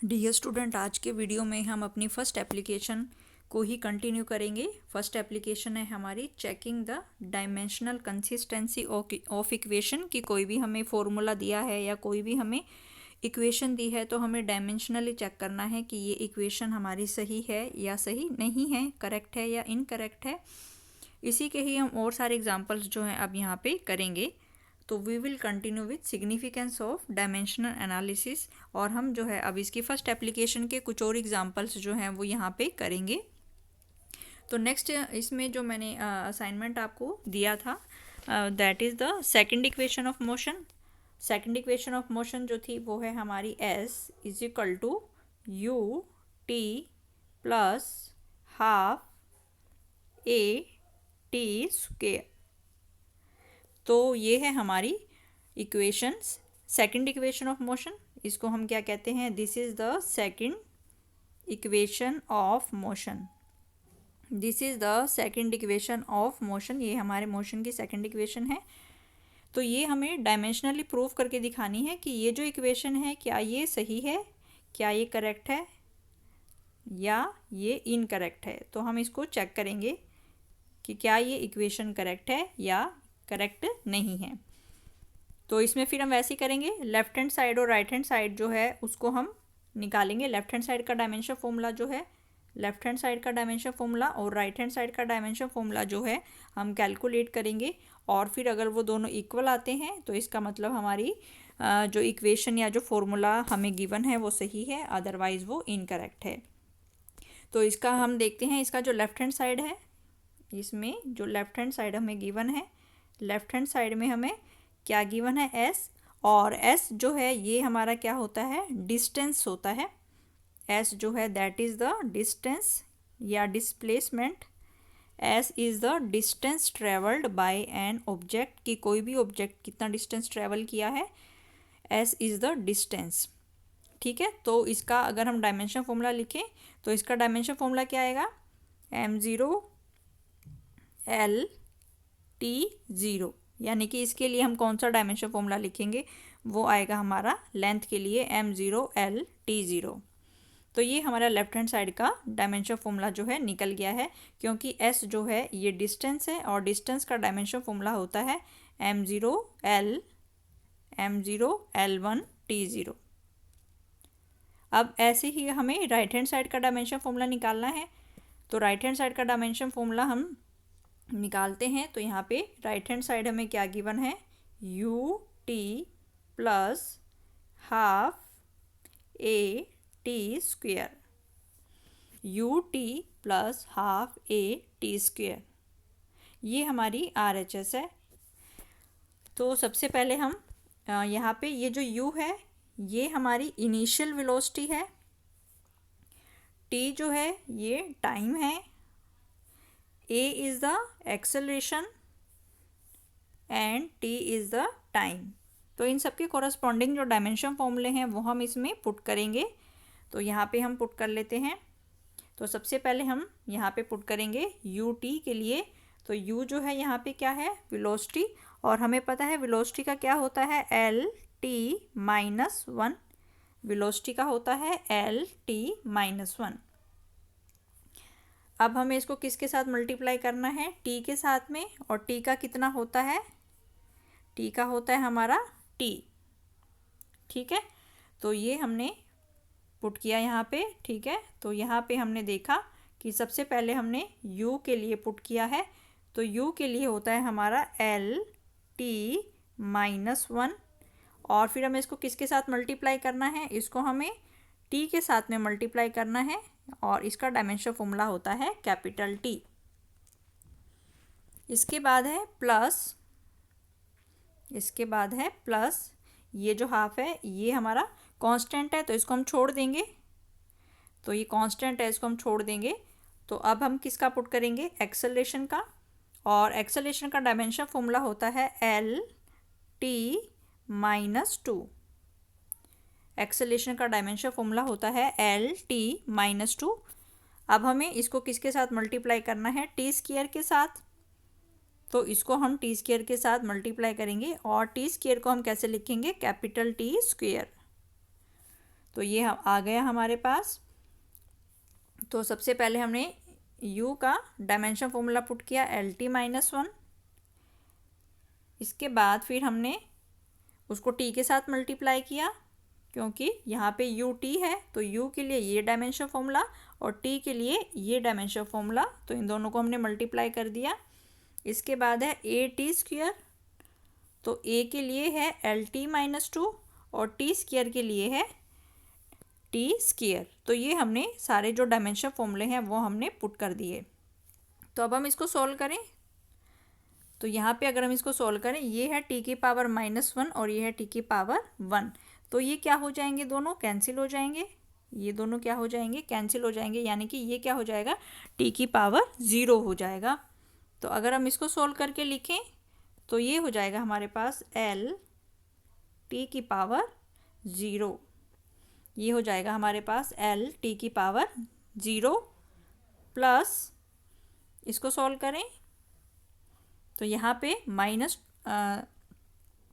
Dear student, आज के video में हम अपनी फर्स्ट एप्लीकेशन को ही कंटिन्यू करेंगे। फर्स्ट एप्लीकेशन है हमारी checking the dimensional consistency of equation. कि कोई भी हमें फॉर्मूला दिया है या कोई भी हमें इक्वेशन दी है तो हमें डायमेंशनली चेक करना है कि ये इक्वेशन हमारी सही है या सही नहीं है, करेक्ट है या इनकरेक्ट है। इसी के ही हम और सारे एग्जांपल्स जो हैं अब यहाँ पे करेंगे। तो we will continue with significance of dimensional analysis, और हम जो है अब इसकी फर्स्ट एप्लीकेशन के कुछ और एग्जांपल्स जो हैं वो यहाँ पे करेंगे। तो नेक्स्ट इसमें जो मैंने असाइनमेंट आपको दिया था that is the second equation of motion. Second equation of motion जो थी वो है हमारी S is equal to U T plus half A T square. तो ये है हमारी equations, second equation of motion. इसको हम क्या कहते हैं? This is the second equation of motion. This is the second equation of motion. ये हमारे मोशन की सेकंड इक्वेशन है। तो ये हमें डायमेंशनली प्रूव करके दिखानी है कि ये जो इक्वेशन है क्या ये सही है, क्या ये करेक्ट है या ये इनकरेक्ट है। तो हम इसको चेक करेंगे कि क्या ये इक्वेशन करेक्ट है या करेक्ट नहीं है। तो इसमें फिर हम वैसे ही करेंगे, लेफ्ट हैंड साइड और राइट हैंड साइड जो है उसको हम निकालेंगे। लेफ्ट हैंड साइड का डायमेंशन फॉर्मूला जो है, लेफ्ट हैंड साइड का डायमेंशन फॉर्मूला और राइट हैंड साइड का डायमेंशन फॉर्मूला जो है हम कैलकुलेट करेंगे। और फिर अगर वो दोनों इक्वल आते हैं तो इसका मतलब हमारी जो इक्वेशन या जो फॉर्मूला हमें गिवन है वो सही है, अदरवाइज वो इनकरेक्ट है। तो इसका हम देखते हैं, इसका जो लेफ्ट हैंड साइड है, इसमें जो लेफ्ट हैंड साइड हमें गिवन है, लेफ्ट हैंड साइड में हमें क्या गिवन है? एस। और एस जो है ये हमारा क्या होता है? डिस्टेंस होता है। एस जो है दैट इज़ द डिस्टेंस या displacement. S is the distance travelled by an object. कि कोई भी ऑब्जेक्ट कितना डिस्टेंस ट्रेवल किया है, एस इज़ द डिस्टेंस। ठीक है, तो इसका अगर हम डायमेंशन फॉर्मूला लिखें तो इसका डायमेंशन फॉर्मूला क्या आएगा? m0 l t0। यानी कि इसके लिए हम कौन सा डायमेंशन फॉर्मूला लिखेंगे? वो आएगा हमारा लेंथ के लिए m0 l t0। तो ये हमारा लेफ्ट हैंड साइड का डायमेंशन फॉर्मूला जो है निकल गया है, क्योंकि s जो है ये डिस्टेंस है और डिस्टेंस का डायमेंशन फॉर्मूला होता है m0 l1 t0। अब ऐसे ही हमें राइट हैंड साइड का डायमेंशन फॉर्मूला निकालना है। तो राइट हैंड साइड का डायमेंशन फॉर्मूला हम निकालते हैं। तो यहाँ पे राइट हैंड साइड हमें क्या गिवन है? You T plus half A T square. You T plus half A T square, ये हमारी RHS है। तो सबसे पहले हम यहाँ पे ये जो u है ये हमारी इनिशियल वेलोसिटी है, t जो है ये टाइम है, a is the acceleration and t is the time. तो इन सब के कॉरस्पॉन्डिंग जो डायमेंशन फॉर्मूले हैं वो हम इसमें पुट करेंगे। तो यहाँ पे हम पुट कर लेते हैं। तो सबसे पहले हम यहाँ पे पुट करेंगे ut के लिए। तो u जो है यहाँ पे क्या है? वेलोसिटी। और हमें पता है वेलोसिटी का क्या होता है? LT-1। वेलोसिटी का होता है LT-1। अब हमें इसको किसके साथ मल्टीप्लाई करना है? t के साथ में। और t का कितना होता है? t का होता है हमारा t। ठीक है, तो ये हमने पुट किया यहाँ पे। ठीक है, तो यहाँ पे हमने देखा कि सबसे पहले हमने u के लिए पुट किया है। तो u के लिए होता है हमारा LT-1। और फिर हमें इसको किसके साथ मल्टीप्लाई करना है? इसको हमें t के साथ में मल्टीप्लाई करना है और इसका डायमेंशन फॉर्मूला होता है कैपिटल T। इसके बाद है प्लस, इसके बाद है प्लस ये जो हाफ है ये हमारा कांस्टेंट है तो इसको हम छोड़ देंगे। तो ये कांस्टेंट है, इसको हम छोड़ देंगे। तो अब हम किसका पुट करेंगे? एक्सेलरेशन का। और एक्सेलरेशन का डायमेंशन फॉर्मूला होता है LT-2। एक्सेलरेशन का डायमेंशन फॉर्मूला होता है LT-2। अब हमें इसको किसके साथ मल्टीप्लाई करना है? टी स्क्वायर के साथ। तो इसको हम टी स्क्वायर के साथ मल्टीप्लाई करेंगे और टी स्क्वायर को हम कैसे लिखेंगे? Capital T square. तो ये आ गया हमारे पास। तो सबसे पहले हमने u का डायमेंशन फॉर्मूला पुट किया LT-1। इसके बाद फिर हमने उसको t के साथ मल्टीप्लाई किया, क्योंकि यहाँ पे UT है तो u के लिए ये डायमेंशन फॉर्मूला और t के लिए ये डायमेंशन फॉर्मूला, तो इन दोनों को हमने मल्टीप्लाई कर दिया। इसके बाद है AT², तो a के लिए है LT-2 और t² के लिए है t²। तो ये हमने सारे जो डायमेंशन फॉर्मूले हैं वो हमने पुट कर दिए। तो अब हम इसको सॉल्व करें, तो यहाँ पे अगर हम इसको सॉल्व करें, ये है t⁻1 और ये है t⁻1, तो ये क्या हो जाएंगे, दोनों कैंसिल हो जाएंगे। ये दोनों क्या हो जाएंगे, कैंसिल हो जाएंगे, यानी कि ये क्या हो जाएगा, t⁻0 हो जाएगा। तो अगर हम इसको सॉल्व करके लिखें तो ये हो जाएगा हमारे पास LT⁻0, ये हो जाएगा हमारे पास LT⁻0 प्लस, इसको सॉल्व करें तो यहाँ पे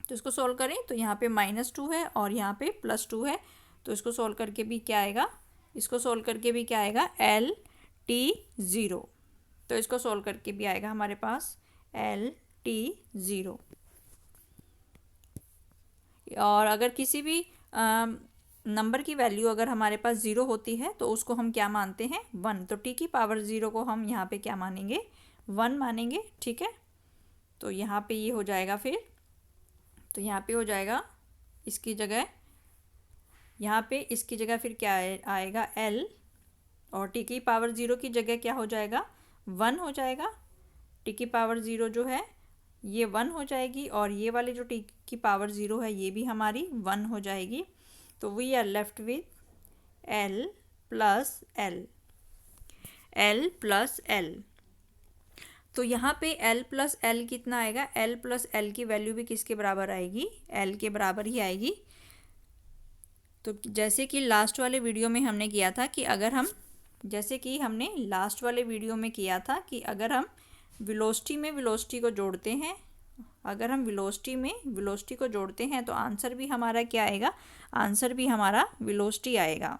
तो इसको सॉल्व करें तो यहाँ पे -2 है और यहाँ पे +2 है, तो इसको सॉल्व करके भी क्या आएगा, इसको सॉल्व करके भी क्या आएगा, LT0। तो इसको सॉल्व करके भी आएगा हमारे पास LT0। और अगर किसी भी नंबर की वैल्यू अगर हमारे पास 0 होती है तो उसको हम क्या मानते हैं, 1। तो t⁻0 को हम यहाँ पे क्या मानेंगे, 1 मानेंगे। ठीक है, तो यहाँ पे ये हो जाएगा फिर, तो यहाँ पे हो जाएगा इसकी जगह, यहाँ पे इसकी जगह फिर क्या आएगा, L, और t⁻0 की जगह क्या हो जाएगा, 1 हो जाएगा। t⁻0 जो है ये 1 हो जाएगी और ये वाली जो t⁻0 है ये भी हमारी 1 हो जाएगी। तो we are left with L plus L। तो यहाँ पे L प्लस L कितना आएगा, L प्लस L की वैल्यू भी किसके बराबर आएगी, L के बराबर ही आएगी। तो जैसे कि लास्ट वाले वीडियो में हमने किया था कि अगर हम, जैसे कि हमने लास्ट वाले वीडियो में किया था कि अगर हम वेलोसिटी में वेलोसिटी को जोड़ते हैं, अगर हम वेलोसिटी में वेलोसिटी को जोड़ते हैं तो आंसर भी हमारा क्या आएगा, आंसर भी हमारा वेलोसिटी आएगा।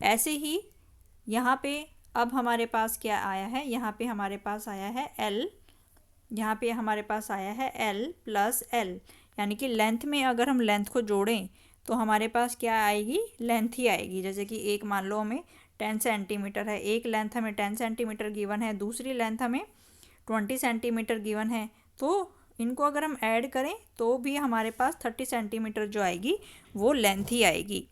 ऐसे ही यहाँ पे अब हमारे पास क्या आया है, यहाँ पे हमारे पास आया है L, यहाँ पे हमारे पास आया है L प्लस L, यानी कि लेंथ में अगर हम लेंथ को जोड़ें तो हमारे पास क्या आएगी, लेंथ ही आएगी। जैसे कि एक मान लो हमें 10 सेंटीमीटर है, एक लेंथ हमें 10 सेंटीमीटर गिवन है, दूसरी लेंथ हमें 20 सेंटीमीटर गिवन है, तो इनको अगर हम ऐड करें तो भी हमारे पास 30 सेंटीमीटर जो आएगी वो लेंथ ही आएगी।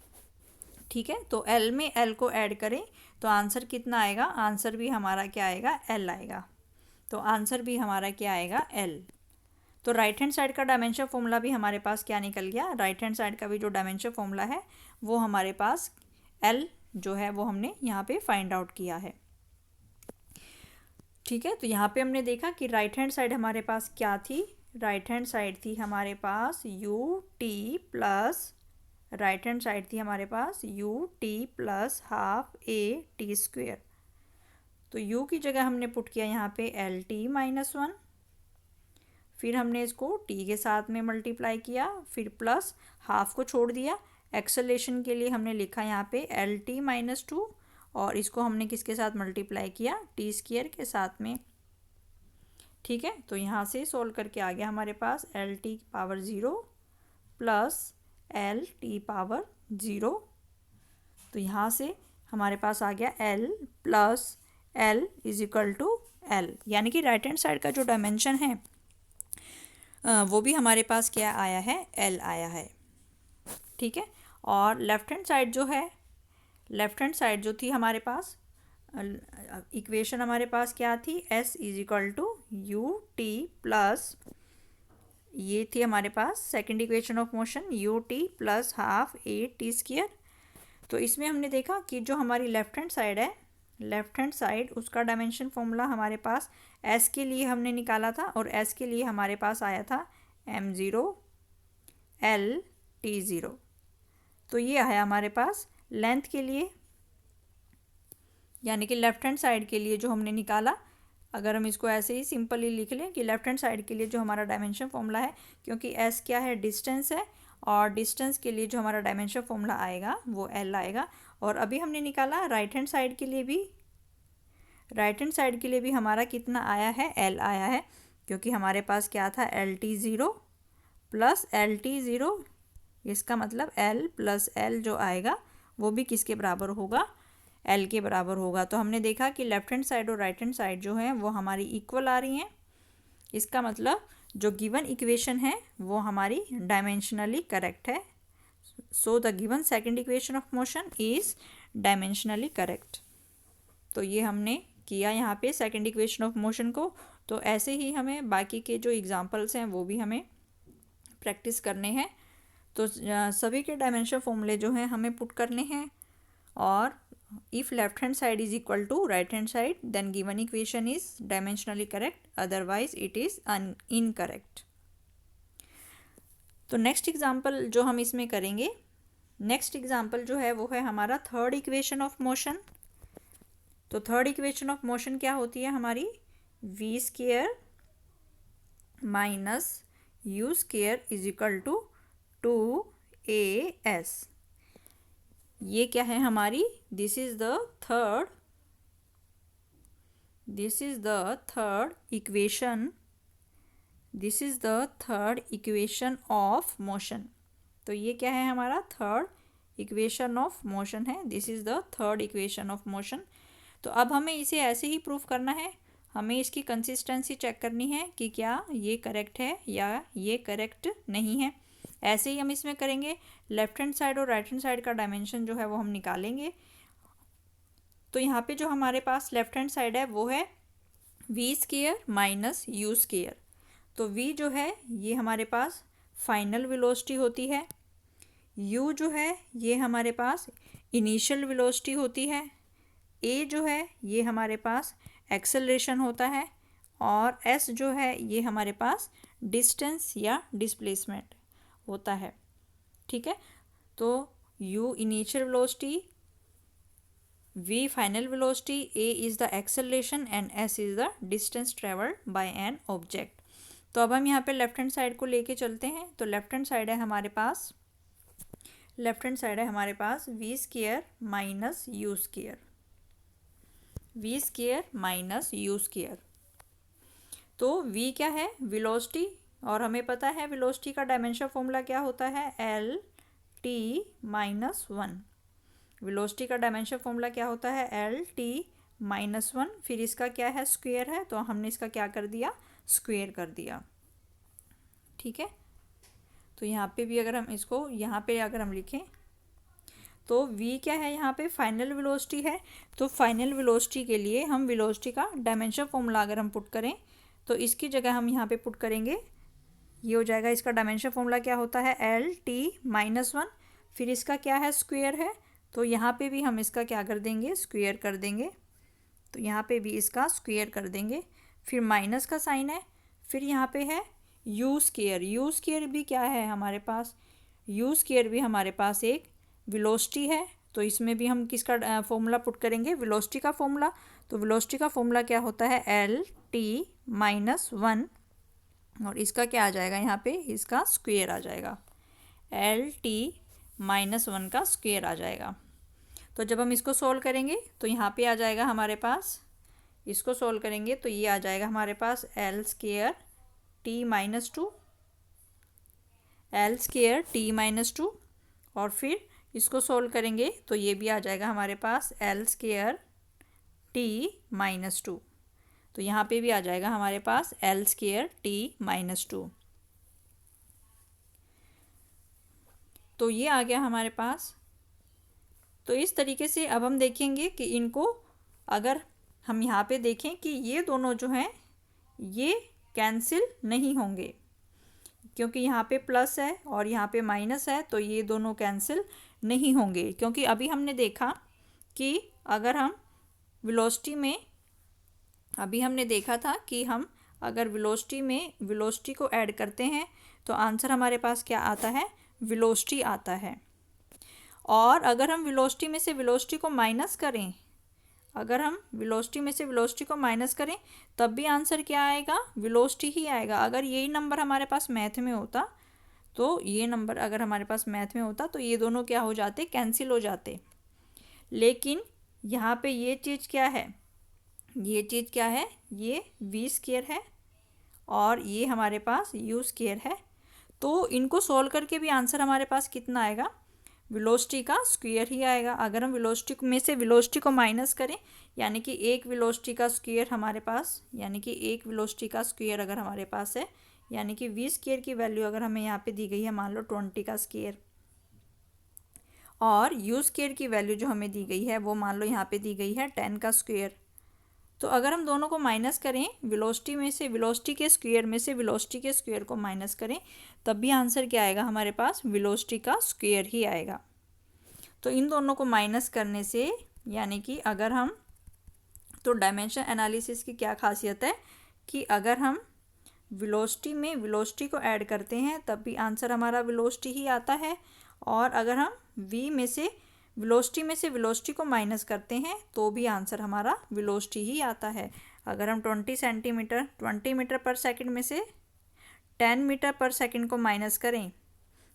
ठीक है, तो L में L को ऐड करें तो आंसर कितना आएगा, आंसर भी हमारा क्या आएगा, L आएगा। तो आंसर भी हमारा क्या आएगा, L। तो राइट हैंड साइड का डायमेंशन फॉर्मूला भी हमारे पास क्या निकल गया, राइट हैंड साइड का भी जो डायमेंशन फॉर्मूला है वो हमारे पास L जो है वो हमने यहाँ पे फाइंड आउट किया है। ठीक है, तो यहाँ पे हमने देखा कि राइट हैंड साइड हमारे पास क्या थी, राइट हैंड साइड थी हमारे पास UT plus, right hand side थी हमारे पास UT प्लस ½ AT²। तो U की जगह हमने पुट किया यहाँ पे LT-1, फिर हमने इसको t के साथ में मल्टीप्लाई किया, फिर प्लस हाफ को छोड़ दिया। एक्सेलेरेशन के लिए हमने लिखा यहाँ पे LT-2 और इसको हमने किसके साथ मल्टीप्लाई किया, t² के साथ में। ठीक है, तो यहाँ से सोल्व करके आ गया हमारे पास LT⁻0 प्लस LT⁻0। तो यहाँ से हमारे पास आ गया L plus L is equal to L, यानी कि राइट हैंड साइड का जो डायमेंशन है वो भी हमारे पास क्या आया है, L आया है। ठीक है, और लेफ्ट हैंड साइड जो है, लेफ्ट हैंड साइड जो थी हमारे पास, इक्वेशन हमारे पास क्या थी, S is equal to UT plus, ये थी हमारे पास second equation of motion, UT plus ½ AT²। तो इसमें हमने देखा कि जो हमारी लेफ्ट हैंड साइड है, लेफ्ट हैंड साइड उसका डायमेंशन फॉर्मूला हमारे पास S के लिए हमने निकाला था और S के लिए हमारे पास आया था m0 LT0। तो ये आया हमारे पास लेंथ के लिए, यानी कि लेफ्ट हैंड साइड के लिए जो हमने निकाला। अगर हम इसको ऐसे ही सिंपली लिख लें कि लेफ्ट हैंड साइड के लिए जो हमारा डायमेंशन फॉर्मूला है, क्योंकि S क्या है, डिस्टेंस है, और डिस्टेंस के लिए जो हमारा डायमेंशन फॉर्मूला आएगा वो एल आएगा। और अभी हमने निकाला राइट हैंड साइड के लिए भी, राइट हैंड साइड के लिए भी हमारा कितना आया है, एल आया है, क्योंकि हमारे पास क्या था, L T zero plus L T zero, इसका मतलब एल प्लस एल जो आएगा वो भी किसके बराबर होगा, एल के बराबर होगा। तो हमने देखा कि लेफ्ट हैंड साइड और राइट हैंड साइड जो है वो हमारी इक्वल आ रही हैं। इसका मतलब जो गिवन इक्वेशन है वो हमारी डायमेंशनली करेक्ट है। So the given second equation of motion is dimensionally correct. तो ये हमने किया यहाँ पे सेकंड इक्वेशन ऑफ मोशन को। तो ऐसे ही हमें बाकी के जो एग्जांपल्स हैं वो भी हमें प्रैक्टिस करने हैं। तो सभी के डायमेंशन फॉर्मूले जो हैं हमें पुट करने हैं, और if left hand side is equal to right hand side then given equation is dimensionally correct, otherwise it is incorrect. तो नेक्स्ट एग्जांपल जो हम इसमें करेंगे, नेक्स्ट एग्जांपल जो है वो है हमारा थर्ड इक्वेशन ऑफ मोशन। तो थर्ड इक्वेशन ऑफ मोशन क्या होती है हमारी, V square minus U square is equal to 2as। ये क्या है हमारी, this is the third equation, this is the third equation of motion. तो ये क्या है हमारा, थर्ड इक्वेशन ऑफ मोशन है, this is the third equation of motion. तो अब हमें इसे ऐसे ही प्रूव करना है, हमें इसकी कंसिस्टेंसी चेक करनी है कि क्या ये करेक्ट है या ये करेक्ट नहीं है। ऐसे ही हम इसमें करेंगे, लेफ्ट हैंड साइड और राइट हैंड साइड का डायमेंशन जो है वो हम निकालेंगे। तो यहाँ पे जो हमारे पास लेफ्ट हैंड साइड है वो है V square minus U square. तो वी जो है ये हमारे पास फाइनल वेलोसिटी होती है, यू जो है ये हमारे पास इनिशियल वेलोसिटी होती है, ए जो है ये हमारे पास एक्सेलरेशन होता है, और एस जो है ये हमारे पास डिस्टेंस या डिस्प्लेसमेंट होता है। ठीक है, तो u initial velocity, v final velocity, a is the acceleration and s is the distance travelled by an object. तो अब हम यहाँ पे लेफ्ट हैंड साइड को लेके चलते हैं। तो लेफ्ट हैंड साइड है हमारे पास, लेफ्ट हैंड साइड है हमारे पास V square minus U square, V square minus U square. तो v क्या है, वेलोसिटी, और हमें पता है वेलोसिटी का डायमेंशन फॉर्मूला क्या होता है, L T minus one. Velocity का डायमेंशन फॉर्मूला क्या होता है, एल टी माइनस वन। फिर इसका क्या है, स्क्वायर है, तो हमने इसका क्या कर दिया, स्क्वायर कर दिया। ठीक है, तो यहाँ पे भी अगर हम इसको यहाँ पे अगर हम लिखें तो v क्या है, यहाँ पे फाइनल वेलोसिटी है। तो फाइनल वेलोसिटी के लिए हम वेलोसिटी का डायमेंशन फॉर्मूला अगर हम पुट करें तो इसकी जगह हम यहाँ पे पुट करेंगे, ये हो जाएगा, इसका डायमेंशन फॉर्मूला क्या होता है, एल टी माइनस वन। फिर इसका क्या है, स्क्वायर है, तो यहाँ पे भी हम इसका क्या कर देंगे, स्क्वायर कर देंगे। तो यहाँ पे भी इसका स्क्वायर कर देंगे। फिर माइनस का साइन है, फिर यहाँ पे है यू स्क्वायर। यू स्क्वायर भी क्या है हमारे पास, यू स्क्वायर भी हमारे पास एक वेलोसिटी है। तो इसमें भी हम किसका फॉर्मूला पुट करेंगे, वेलोसिटी का फॉर्मूला। तो वेलोसिटी का फॉर्मूला क्या होता है, एल टी माइनस वन, और इसका क्या आ जाएगा, यहाँ पे इसका स्क्वायर आ जाएगा, एल टी माइनस वन का स्क्वायर आ जाएगा। तो जब हम इसको सोल्व करेंगे तो यहाँ पे आ जाएगा हमारे पास, इसको सोल्व करेंगे तो ये आ जाएगा हमारे पास L square T minus two, L square T minus two, और फिर इसको सोल्व करेंगे तो ये भी आ जाएगा हमारे पास L square T minus two. तो यहाँ पे भी आ जाएगा हमारे पास L square T minus two. तो ये आ गया हमारे पास। तो इस तरीके से अब हम देखेंगे कि इनको, अगर हम यहाँ पे देखें कि ये दोनों जो हैं ये कैंसिल नहीं होंगे, क्योंकि यहाँ पे प्लस है और यहाँ पे माइनस है, तो ये दोनों कैंसिल नहीं होंगे। क्योंकि अभी हमने देखा कि अगर हम वेलोसिटी में, अभी हमने देखा था कि हम अगर वेलोसिटी में वेलोसिटी को ऐड करते हैं तो आंसर हमारे पास क्या आता है, वेलोसिटी आता है। और अगर हम वेलोसिटी में से वेलोसिटी को माइनस करें, अगर हम वेलोसिटी में से वेलोसिटी को माइनस करें तब भी आंसर क्या आएगा, वेलोसिटी ही आएगा। अगर यही नंबर हमारे पास मैथ में होता तो ये नंबर अगर हमारे पास मैथ में होता तो ये दोनों क्या हो जाते, कैंसिल हो जाते। लेकिन यहाँ पे ये चीज़ क्या है, ये चीज़ क्या है, ये वी स्क्वायर है और ये हमारे पास यू स्क्वायर है। तो इनको सॉल्व करके भी आंसर हमारे पास कितना आएगा, वेलोसिटी का स्क्वायर ही आएगा। अगर हम वेलोसिटी में से वेलोसिटी को माइनस करें, यानी कि एक वेलोसिटी का स्क्वायर हमारे पास, यानी कि एक वेलोसिटी का स्क्वायर अगर हमारे पास है, यानी कि वी स्क्वायर की वैल्यू अगर हमें यहाँ पे दी गई है, मान लो 20 का स्क्वायर, और यू स्क्वायर की वैल्यू जो हमें दी गई है वो मान लो यहाँ पे दी गई है 10 का स्क्वायर। तो अगर हम दोनों को माइनस करें, वेलोसिटी में से वेलोसिटी के स्क्वायर में से वेलोसिटी के स्क्वायर को माइनस करें, तब भी आंसर क्या आएगा हमारे पास, वेलोसिटी का स्क्वायर ही आएगा। तो इन दोनों को माइनस करने से, यानी कि अगर हम, तो डायमेंशन एनालिसिस की क्या खासियत है कि अगर हम वेलोसिटी में वेलोसिटी को ऐड करते हैं तब भी आंसर हमारा वेलोसिटी ही आता है, और अगर हम वी में से वेलोसिटी में से वेलोसिटी को माइनस करते हैं तो भी आंसर हमारा वेलोसिटी ही आता है। अगर हम 20 मीटर पर सेकंड में से 10 मीटर पर सेकंड को माइनस करें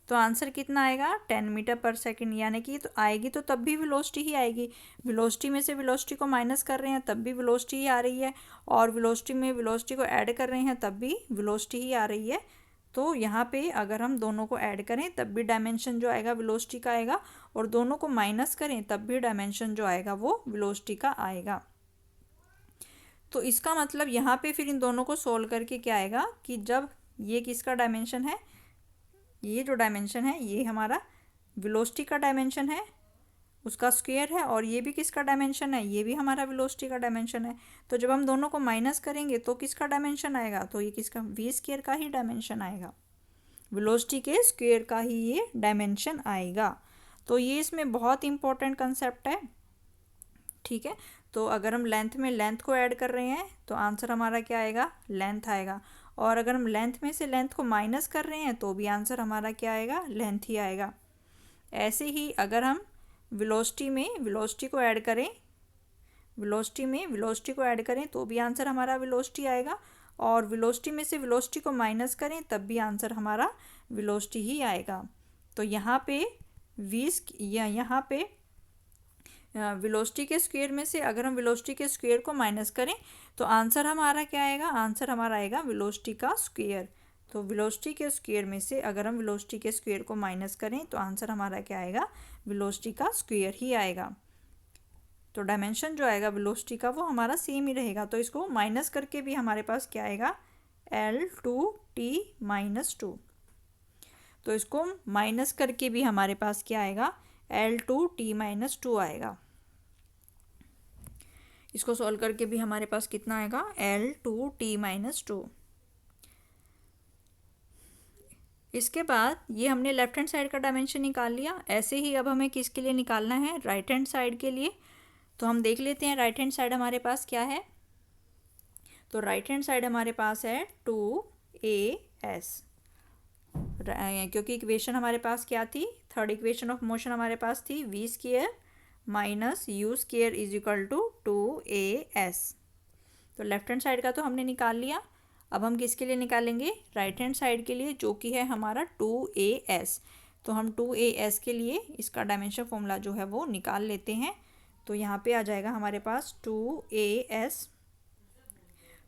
तो आंसर कितना आएगा, 10 मीटर पर सेकंड, यानी कि तो आएगी तो तब भी वेलोसिटी ही आएगी। वेलोसिटी में से वेलोसिटी को माइनस कर रहे हैं तब भी वेलोसिटी ही आ रही है, और वेलोसिटी में वेलोसिटी को ऐड कर रहे हैं तब भी वेलोसिटी ही आ रही है। तो यहाँ पे अगर हम दोनों को ऐड करें तब भी डायमेंशन जो आएगा वेलोसिटी का आएगा, और दोनों को माइनस करें तब भी डायमेंशन जो आएगा वो वेलोसिटी का आएगा। तो इसका मतलब यहाँ पे फिर इन दोनों को सोल्व करके क्या आएगा कि जब ये किसका डायमेंशन है, ये जो डायमेंशन है ये हमारा वेलोसिटी का डायमेंशन है, उसका स्क्वायर है, और ये भी किसका डायमेंशन है, ये भी हमारा वेलोसिटी का डायमेंशन है। तो जब हम दोनों को माइनस करेंगे तो किसका डायमेंशन आएगा, तो ये किसका, वी स्क्वायर का ही डायमेंशन आएगा, वेलोसिटी के स्क्वायर का ही ये डायमेंशन आएगा। तो ये इसमें बहुत इंपॉर्टेंट कंसेप्ट है, ठीक है। तो अगर हम लेंथ में लेंथ को ऐड कर रहे हैं तो आंसर हमारा क्या आएगा, लेंथ आएगा, और अगर हम लेंथ में से लेंथ को माइनस कर रहे हैं तो भी आंसर हमारा क्या आएगा, लेंथ ही आएगा। ऐसे ही अगर हम वेलोसिटी में वेलोसिटी को ऐड करें, वेलोसिटी में वेलोसिटी को ऐड करें तो भी आंसर हमारा वेलोसिटी आएगा, और वेलोसिटी में से वेलोसिटी को माइनस करें तब भी आंसर हमारा वेलोसिटी ही आएगा। तो यहाँ पे यहाँ पे वेलोसिटी के स्क्वायर में से अगर हम वेलोसिटी के स्क्वायर को माइनस करें तो आंसर हमारा क्या आएगा, आंसर हमारा आएगा वेलोसिटी का स्क्वायर। तो वेलोसिटी के स्क्वायर में से अगर हम वेलोसिटी के स्क्वायर को माइनस करें तो आंसर हमारा क्या आएगा, वेलोसिटी का स्क्वायर ही आएगा। तो डायमेंशन जो आएगा वेलोसिटी का वो हमारा सेम ही रहेगा। तो इसको माइनस करके भी हमारे पास क्या आएगा, L2t-2। तो इसको माइनस करके भी हमारे पास क्या आएगा, L2t-2 आएगा। इसको सॉल्व करके भी हमारे पास कितना आएगा, L2t-2। इसके बाद ये हमने लेफ्ट हैंड साइड का डायमेंशन निकाल लिया। ऐसे ही अब हमें किसके लिए निकालना है, राइट हैंड साइड के लिए। तो हम देख लेते हैं राइट हैंड साइड हमारे पास क्या है। तो राइट हैंड साइड हमारे पास है 2as, क्योंकि इक्वेशन हमारे पास क्या थी, थर्ड इक्वेशन ऑफ मोशन हमारे पास थी v square minus U square is equal to 2as। तो लेफ्ट हैंड साइड का तो हमने निकाल लिया। अब हम किसके लिए निकालेंगे, राइट हैंड साइड के लिए, जो कि है हमारा 2as। तो हम 2as के लिए इसका डायमेंशन फॉर्मूला जो है वो निकाल लेते हैं। तो यहाँ पे आ जाएगा हमारे पास 2as।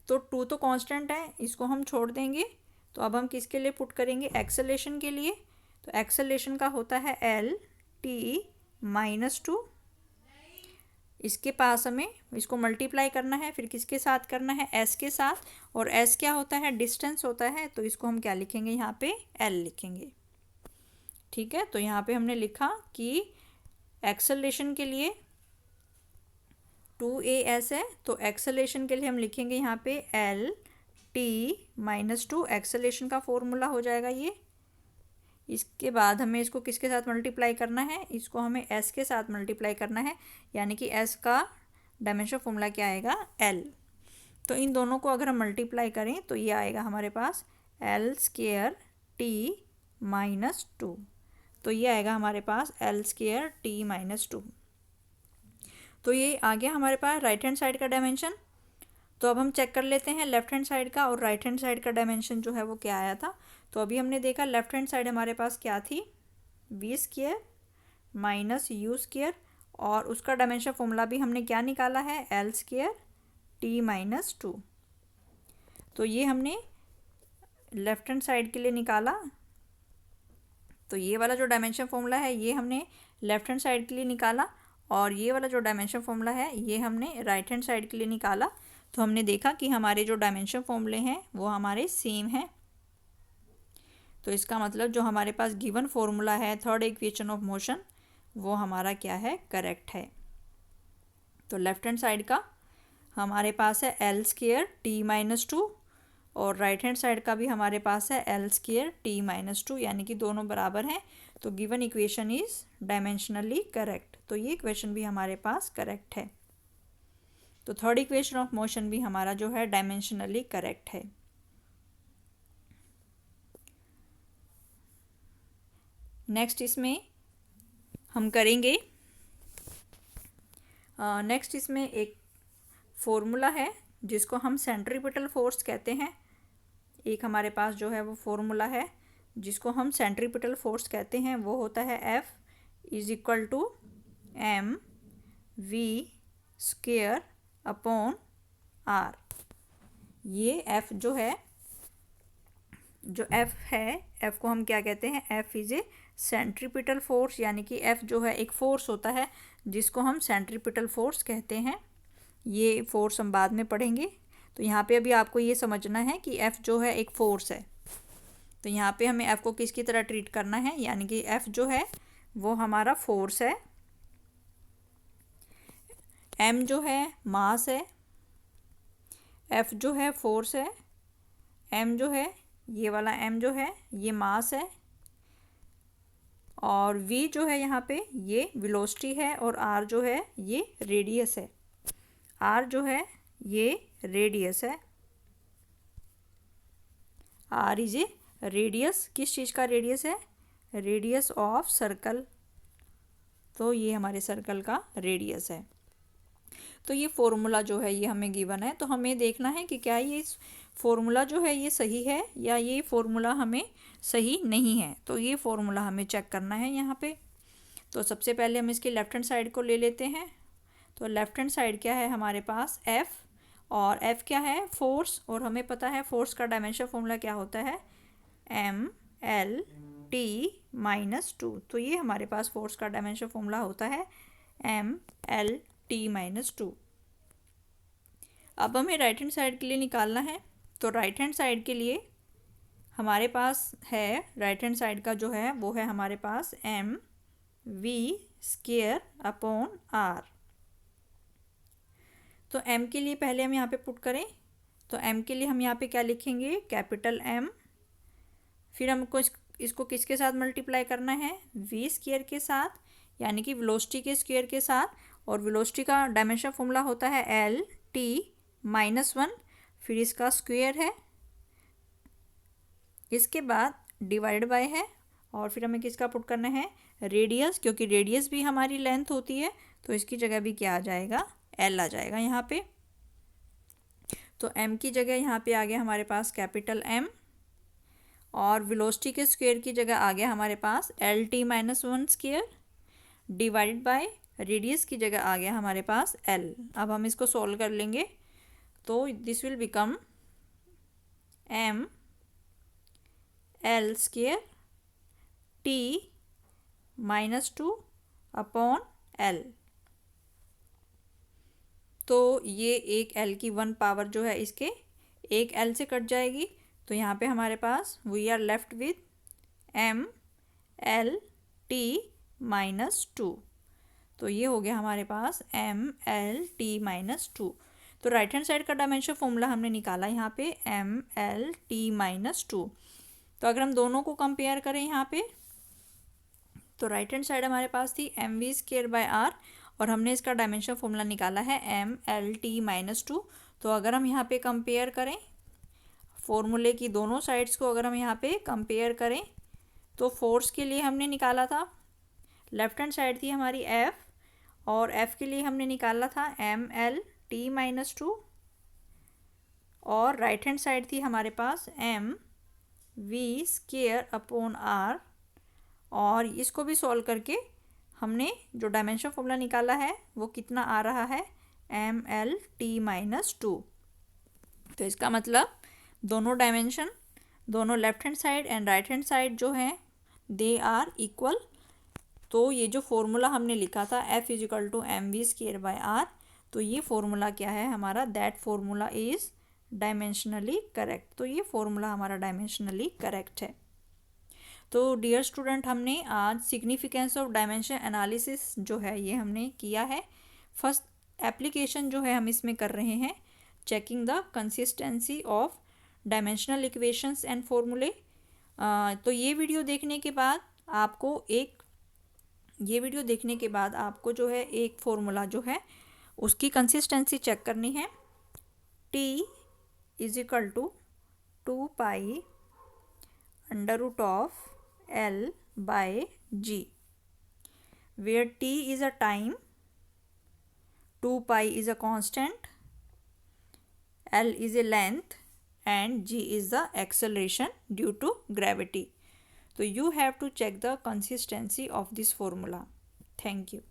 तो 2 तो कांस्टेंट है, इसको हम छोड़ देंगे। तो अब हम किसके लिए पुट करेंगे, एक्सेलरेशन के लिए। तो एक्सेलरेशन का होता है L-t-2। इसके पास हमें इसको मल्टीप्लाई करना है, फिर किसके साथ करना है, s के साथ, और s क्या होता है, डिस्टेंस होता है। तो इसको हम क्या लिखेंगे, यहाँ पे l लिखेंगे, ठीक है। तो यहाँ पे हमने लिखा कि एक्सेलरेशन के लिए 2as है, तो एक्सेलरेशन के लिए हम लिखेंगे यहाँ पे L-t-2। एक्सेलरेशन का फॉर्मूला हो जाएगा ये। इसके बाद हमें इसको किसके साथ मल्टीप्लाई करना है, इसको हमें s के साथ मल्टीप्लाई करना है, यानी कि s का डायमेंशन फॉर्मूला क्या आएगा, l। तो इन दोनों को अगर हम मल्टीप्लाई करें तो ये आएगा हमारे पास L2t-2। तो ये आएगा हमारे पास L2t-2। तो ये आ गया हमारे पास राइट हैंड साइड का डायमेंशन। तो अब हम चेक कर लेते हैं लेफ्ट हैंड साइड का और राइट हैंड साइड का डायमेंशन जो है वो क्या आया था। तो अभी हमने देखा लेफ्ट हैंड साइड हमारे पास क्या थी, V square minus U square, और उसका डायमेंशन फॉर्मूला भी हमने क्या निकाला है, एल स्क्वायर टी माइनस 2। तो ये हमने लेफ्ट हैंड साइड के लिए निकाला। तो ये वाला जो डायमेंशन फॉर्मूला है ये हमने लेफ्ट हैंड साइड के लिए निकाला, और ये वाला जो डायमेंशन फॉर्मूला है ये हमने राइट हैंड साइड के लिए निकाला। तो हमने देखा कि हमारे जो डायमेंशन फॉर्मूले हैं वो हमारे सेम हैं। तो इसका मतलब जो हमारे पास गिवन फॉर्मूला है थर्ड इक्वेशन ऑफ मोशन वो हमारा क्या है, करेक्ट है। तो लेफ्ट हैंड साइड का हमारे पास है एल स्क्वायर टी माइनस 2, और राइट हैंड साइड का भी हमारे पास है एल स्क्वायर टी माइनस 2, यानी कि दोनों बराबर हैं। तो given equation is dimensionally correct. तो ये इक्वेशन भी हमारे पास करेक्ट है। तो थर्ड इक्वेशन ऑफ मोशन भी हमारा जो है डायमेंशनली करेक्ट है। नेक्स्ट इसमें हम करेंगे, नेक्स्ट इसमें एक फॉर्मूला है जिसको हम सेंट्रीपिटल फोर्स कहते हैं। एक हमारे पास जो है वो फॉर्मूला है जिसको हम सेंट्रीपिटल फोर्स कहते हैं, वो होता है F is equal to M V square upon R. ये F जो है, जो F है, F को हम क्या कहते हैं, F is a centripetal force, यानी कि F जो है एक फोर्स होता है जिसको हम सेंट्रीपिटल फोर्स कहते हैं। ये फोर्स हम बाद में पढ़ेंगे। तो यहाँ पे अभी आपको ये समझना है कि F जो है एक फोर्स है। तो यहाँ पे हमें F को किसकी तरह ट्रीट करना है, यानी कि F जो है वो हमारा फोर्स है, M जो है मास है, F जो है फोर्स है, M जो है, ये वाला M जो है ये मास है, और V जो है यहाँ पे ये वेलोसिटी है, और R जो है ये रेडियस है। R जो है ये रेडियस है। R इज ए रेडियस, किस चीज़ का रेडियस है, रेडियस ऑफ सर्कल। तो ये हमारे सर्कल का रेडियस है। तो ये फॉर्मूला जो है ये हमें गिवन है। तो हमें देखना है कि क्या ये फॉर्मूला जो है ये सही है या ये फॉर्मूला हमें सही नहीं है। तो ये फॉर्मूला हमें चेक करना है यहाँ पे। तो सबसे पहले हम इसकी लेफ्ट हैंड साइड को ले लेते हैं। तो लेफ्ट हैंड साइड क्या है हमारे पास, F, और F क्या है, फोर्स, और हमें पता है फोर्स का डायमेंशन फॉर्मूला क्या होता है, एम एल टी माइनस 2। तो ये हमारे पास फोर्स का डायमेंशन फॉर्मूला होता है एम एल टी माइनस 2। अब हमें राइट हैंड साइड के लिए निकालना है। तो राइट हैंड साइड के लिए हमारे पास है, राइट हैंड साइड का जो है वो है हमारे पास M V square upon R. तो m के लिए पहले हम यहाँ पे पुट करें। तो m के लिए हम यहाँ पे क्या लिखेंगे, कैपिटल M, फिर हमको इसको किसके साथ मल्टीप्लाई करना है, v स्क्वायर के साथ, यानी कि वेलोसिटी के स्क्वायर के साथ, और वेलोसिटी का डायमेंशन फॉर्मूला होता है एल टी माइनस 1, फिर इसका स्क्वायर है, इसके बाद डिवाइड बाय है, और फिर हमें किसका पुट करना है, रेडियस, क्योंकि रेडियस भी हमारी लेंथ होती है। तो इसकी जगह भी क्या आ जाएगा, एल आ जाएगा यहाँ पे। तो m की जगह यहाँ पे आ गया हमारे पास कैपिटल M, और वेलोसिटी के स्क्वायर की जगह आ गया हमारे पास L T minus 1 square, divided by radius की जगह आ गया हमारे पास L। अब हम इसको सॉल्व कर लेंगे। तो this will become M L square T minus 2 upon L। तो ये एक L की 1 पावर जो है इसके एक L से कट जाएगी। तो यहाँ पे हमारे पास we are left with M L T minus 2। तो ये हो गया हमारे पास M L T माइनस 2। तो राइट हैंड साइड का डायमेंशन फॉर्मूला हमने निकाला यहाँ पे M L T माइनस 2। तो अगर हम दोनों को कंपेयर करें यहाँ पे, तो राइट हैंड साइड हमारे पास थी M V square by R, और हमने इसका डायमेंशन फॉर्मूला निकाला है एम एल टी माइनस 2। तो अगर हम यहाँ पे कंपेयर करें फॉर्मूले की दोनों साइड्स को, अगर हम यहाँ पे कंपेयर करें, तो फोर्स के लिए हमने निकाला था, लेफ्ट हैंड साइड थी हमारी F, और F के लिए हमने निकाला था एम एल टी माइनस 2, और राइट हैंड साइड थी हमारे पास M V square upon R, और इसको भी सॉल्व करके हमने जो डायमेंशन फॉर्मूला निकाला है वो कितना आ रहा है, एम एल टी माइनस 2। तो इसका मतलब दोनों डायमेंशन, दोनों left hand side and right hand side जो है दे आर इक्वल। तो ये जो फॉर्मूला हमने लिखा था F is equal to M V square by R, तो ये फॉर्मूला क्या है हमारा, that formula is dimensionally correct. तो ये फॉर्मूला हमारा डायमेंशनली करेक्ट है। तो डियर स्टूडेंट, हमने आज सिग्निफिकेंस ऑफ डायमेंशन एनालिसिस जो है ये हमने किया है। फर्स्ट एप्लीकेशन जो है हम इसमें कर रहे हैं checking the consistency of dimensional equations and फॉर्मूले। तो ये वीडियो देखने के बाद आपको जो है एक फॉर्मूला जो है उसकी कंसिस्टेंसी चेक करनी है। T is equal to 2 pi under root of L by G, where T is a time, 2 pi is a constant, L is a length and G is the acceleration due to gravity. So you have to check the consistency of this formula. Thank you.